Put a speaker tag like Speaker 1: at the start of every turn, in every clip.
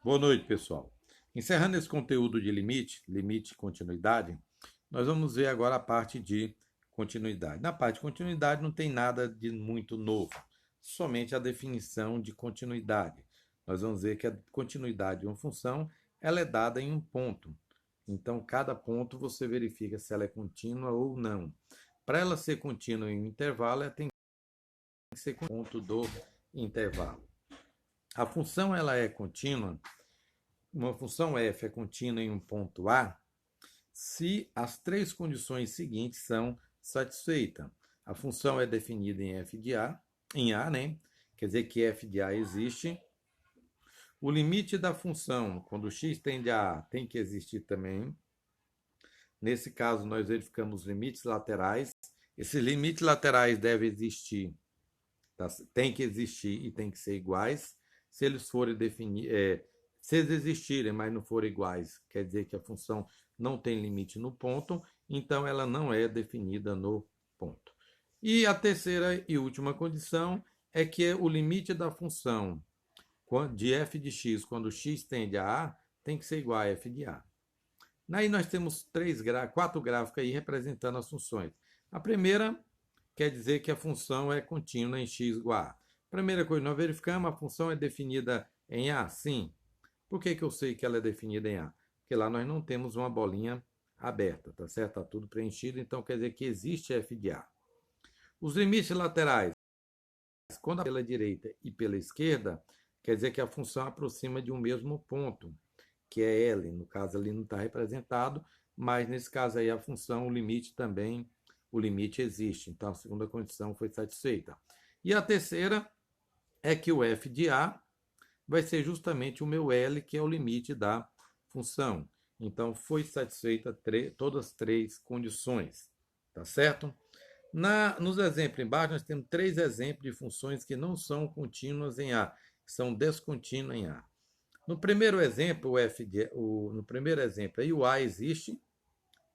Speaker 1: Boa noite, pessoal. Encerrando esse conteúdo de limite e continuidade, nós vamos ver agora a parte de continuidade. Na parte de continuidade não tem nada de muito novo, somente a definição de continuidade. Nós vamos ver que a continuidade de uma função ela é dada em um ponto. Então, cada ponto você verifica se ela é contínua ou não. Para ela ser contínua em um intervalo, ela tem que ser ponto do intervalo. A função ela é contínua, uma função f é contínua em um ponto A se as três condições seguintes são satisfeitas. A função é definida em f de A, em A, né? Quer dizer que f de A existe. O limite da função, quando x tende a A, tem que existir também. Nesse caso, nós verificamos os limites laterais. Esses limites laterais devem existir, tá? Tem que existir e tem que ser iguais. Se eles forem se eles existirem, mas não forem iguais, quer dizer que a função não tem limite no ponto, então ela não é definida no ponto. E a terceira e última condição é que o limite da função de f de x, quando x tende a A, tem que ser igual a f de A. Aí nós temos quatro gráficos aí representando as funções. A primeira quer dizer que a função é contínua em x igual a. Primeira coisa, nós verificamos a função é definida em A? Sim. Por que eu sei que ela é definida em A? Porque lá nós não temos uma bolinha aberta, tá certo? Está tudo preenchido, então quer dizer que existe f de A. Os limites laterais, quando pela direita e pela esquerda, quer dizer que a função aproxima de um mesmo ponto, que é L. No caso ali não está representado, mas nesse caso aí a função, o limite também, o limite existe. Então a segunda condição foi satisfeita. E a terceira é que o f de A vai ser justamente o meu L, que é o limite da função. Então foi satisfeita todas as três condições, tá certo? Nos exemplos embaixo, nós temos três exemplos de funções que não são contínuas em A, que são descontínuas em A. No primeiro exemplo, no primeiro exemplo, aí o A existe,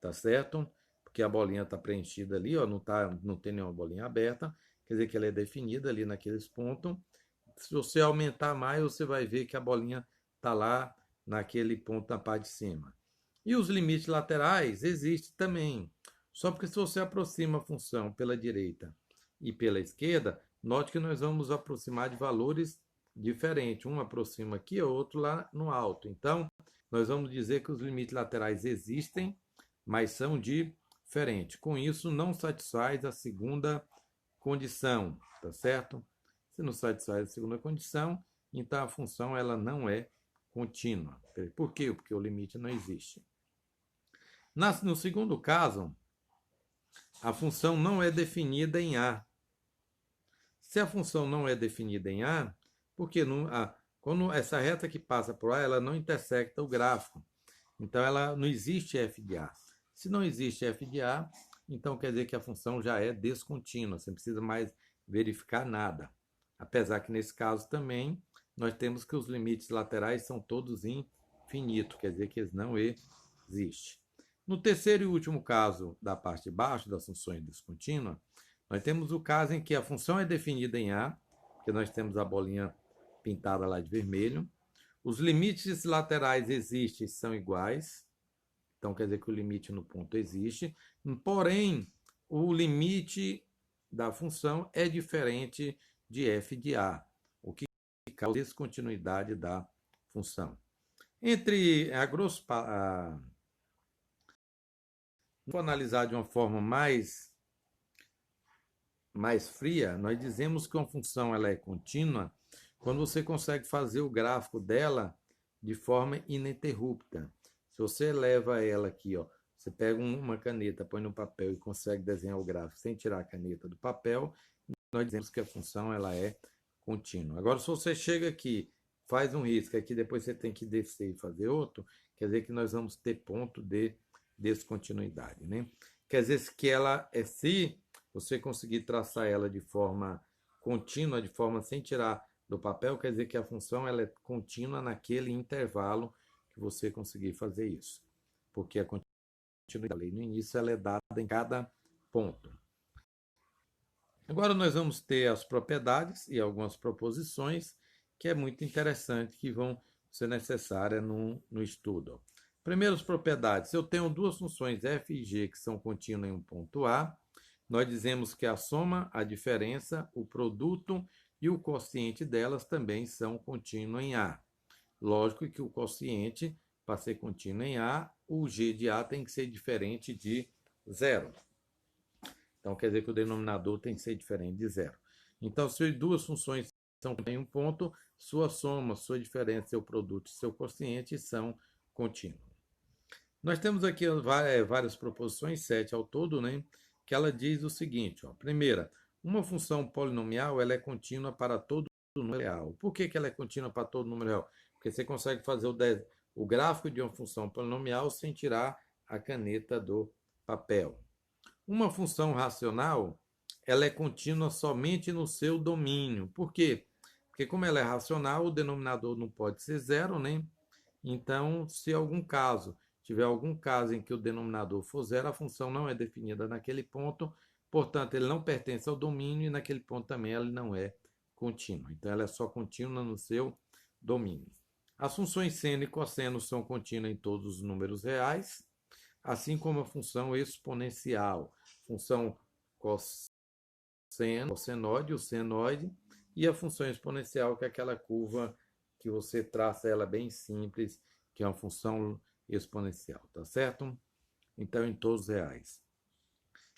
Speaker 1: tá certo? Porque a bolinha está preenchida ali, ó, não tem nenhuma bolinha aberta, quer dizer que ela é definida ali naqueles pontos. Se você aumentar mais, você vai ver que a bolinha está lá naquele ponto na parte de cima. E os limites laterais existem também. Só porque se você aproxima a função pela direita e pela esquerda, note que nós vamos aproximar de valores diferentes. Um aproxima aqui, o outro lá no alto. Então, nós vamos dizer que os limites laterais existem, mas são diferentes. Com isso, não satisfaz a segunda condição, tá certo? Se não satisfaz a segunda condição, então a função ela não é contínua. Por quê? Porque o limite não existe. No segundo caso, a função não é definida em A. Se a função não é definida em A, porque quando essa reta que passa por A, ela não intersecta o gráfico. Então, ela não existe f de A. Se não existe f de A, então quer dizer que a função já é descontínua. Você não precisa mais verificar nada. Apesar que nesse caso também nós temos que os limites laterais são todos infinitos, quer dizer que eles não existem. No terceiro e último caso da parte de baixo das funções descontínuas, nós temos o caso em que a função é definida em A, que nós temos a bolinha pintada lá de vermelho. Os limites laterais existem, são iguais. Então quer dizer que o limite no ponto existe. Porém, o limite da função é diferente de f de A, o que causa descontinuidade da função. Vou analisar de uma forma mais fria, nós dizemos que uma função ela é contínua quando você consegue fazer o gráfico dela de forma ininterrupta. Se você leva ela aqui, ó, você pega uma caneta, põe no papel e consegue desenhar o gráfico sem tirar a caneta do papel, nós dizemos que a função ela é contínua. Agora, se você chega aqui, faz um risco, aqui depois você tem que descer e fazer outro, quer dizer que nós vamos ter ponto de descontinuidade, né? Quer dizer que ela é se você conseguir traçar ela de forma contínua, de forma sem tirar do papel, quer dizer que a função ela é contínua naquele intervalo que você conseguir fazer isso. Porque a continuidade no início ela é dada em cada ponto. Agora nós vamos ter as propriedades e algumas proposições que é muito interessante, que vão ser necessária no estudo. Primeiras propriedades. Se eu tenho duas funções f e g que são contínuas em um ponto A, nós dizemos que a soma, a diferença, o produto e o quociente delas também são contínuos em A. Lógico que o quociente, para ser contínuo em A, o g de A tem que ser diferente de zero. Então, quer dizer que o denominador tem que ser diferente de zero. Então, se duas funções são em um ponto, sua soma, sua diferença, seu produto e seu quociente são contínuos. Nós temos aqui várias proposições, 7 ao todo, né? Que ela diz o seguinte, ó. Primeira, uma função polinomial ela é contínua para todo número real. Por que ela é contínua para todo número real? Porque você consegue fazer o gráfico de uma função polinomial sem tirar a caneta do papel. Uma função racional ela é contínua somente no seu domínio. Por quê? Porque como ela é racional, o denominador não pode ser zero, né? Então, se tiver algum caso em que o denominador for zero, a função não é definida naquele ponto, portanto, ele não pertence ao domínio e naquele ponto também ela não é contínua. Então, ela é só contínua no seu domínio. As funções seno e cosseno são contínuas em todos os números reais, assim como a função exponencial, função cossenoide, o senoide, e a função exponencial, que é aquela curva que você traça ela bem simples, que é uma função exponencial, tá certo? Então, em todos os reais.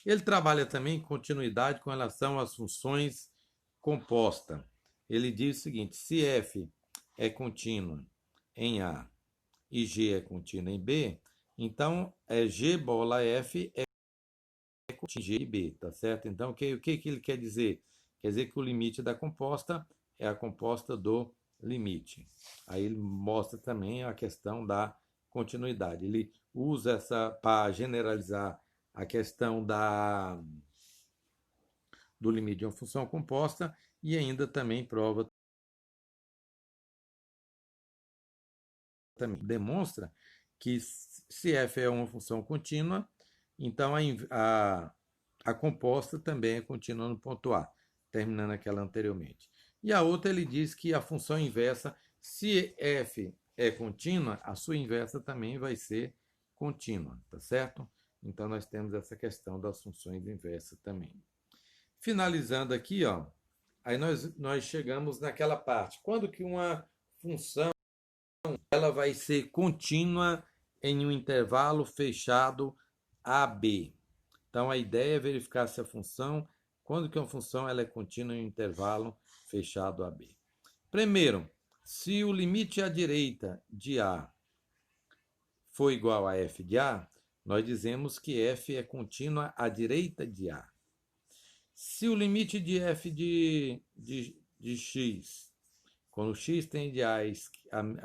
Speaker 1: Ele trabalha também continuidade com relação às funções compostas. Ele diz o seguinte, se f é contínua em A e g é contínua em B, então g bola f é contínua em G e B, tá certo? Então, o que ele quer dizer? Quer dizer que o limite da composta é a composta do limite. Aí ele mostra também a questão da continuidade. Ele usa essa para generalizar a questão do limite de uma função composta e ainda também prova, também demonstra que se f é uma função contínua, então a composta também é contínua no ponto A, terminando aquela anteriormente. E a outra ele diz que a função inversa, se f é contínua, a sua inversa também vai ser contínua, tá certo? Então nós temos essa questão das funções inversas também. Finalizando aqui, ó, aí nós chegamos naquela parte. Quando que uma função ela vai ser contínua em um intervalo fechado AB? Então, a ideia é verificar se a função, quando que uma função ela é contínua em um intervalo fechado AB. Primeiro, se o limite à direita de A for igual a f de A, nós dizemos que f é contínua à direita de A. Se o limite de f de x, quando x tende à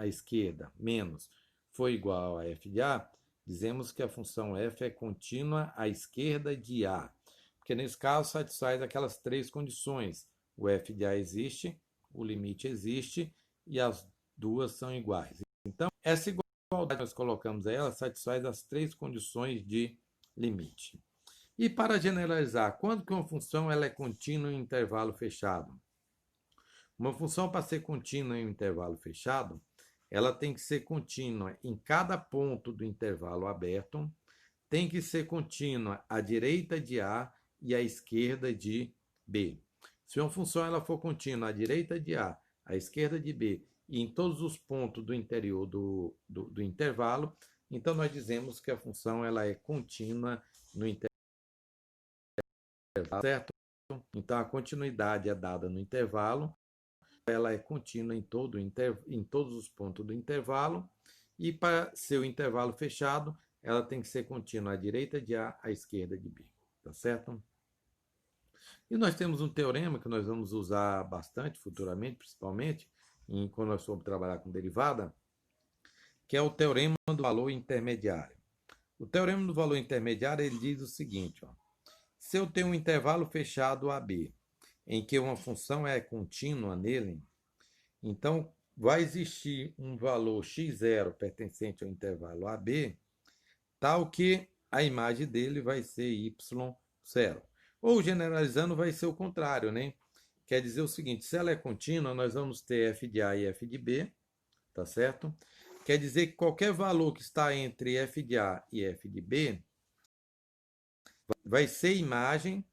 Speaker 1: esquerda, menos, for igual a f de A, dizemos que a função f é contínua à esquerda de A. Porque nesse caso satisfaz aquelas três condições. O f de A existe, o limite existe e as duas são iguais. Então, essa igualdade que nós colocamos aí, ela satisfaz as três condições de limite. E para generalizar, quando que uma função ela é contínua em intervalo fechado? Uma função para ser contínua em um intervalo fechado, ela tem que ser contínua em cada ponto do intervalo aberto, tem que ser contínua à direita de A e à esquerda de B. Se uma função ela for contínua à direita de A, à esquerda de B e em todos os pontos do interior do intervalo, então nós dizemos que a função ela é contínua no intervalo, certo? Então a continuidade é dada no intervalo, ela é contínua em todos os pontos do intervalo, e para ser o intervalo fechado, ela tem que ser contínua à direita de A, à esquerda de B, tá certo? E nós temos um teorema que nós vamos usar bastante futuramente, principalmente quando nós formos trabalhar com derivada, que é o teorema do valor intermediário. O teorema do valor intermediário ele diz o seguinte, ó, se eu tenho um intervalo fechado AB, em que uma função é contínua nele, então vai existir um valor x0 pertencente ao intervalo AB, tal que a imagem dele vai ser y0. Ou generalizando vai ser o contrário, né? Quer dizer o seguinte, se ela é contínua, nós vamos ter f de A e f de B, tá certo? Quer dizer que qualquer valor que está entre f de A e f de B vai ser imagem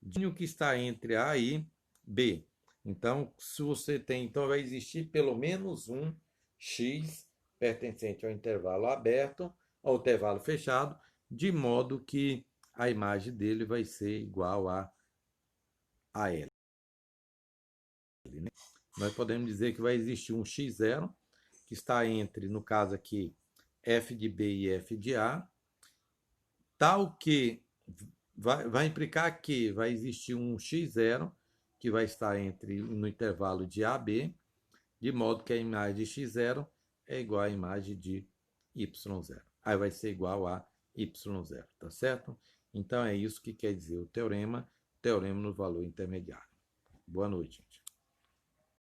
Speaker 1: de o que está entre A e B. Então, se você tem, então vai existir pelo menos um x pertencente ao intervalo aberto, ao intervalo fechado, de modo que a imagem dele vai ser igual a L. Né? Nós podemos dizer que vai existir um x0, que está entre, no caso aqui, f de B e f de A, tal que vai implicar que vai existir um x0 que vai estar no intervalo de A B, de modo que a imagem de x0 é igual à imagem de y0. Aí vai ser igual a y0, tá certo? Então é isso que quer dizer o teorema no valor intermediário. Boa noite, gente.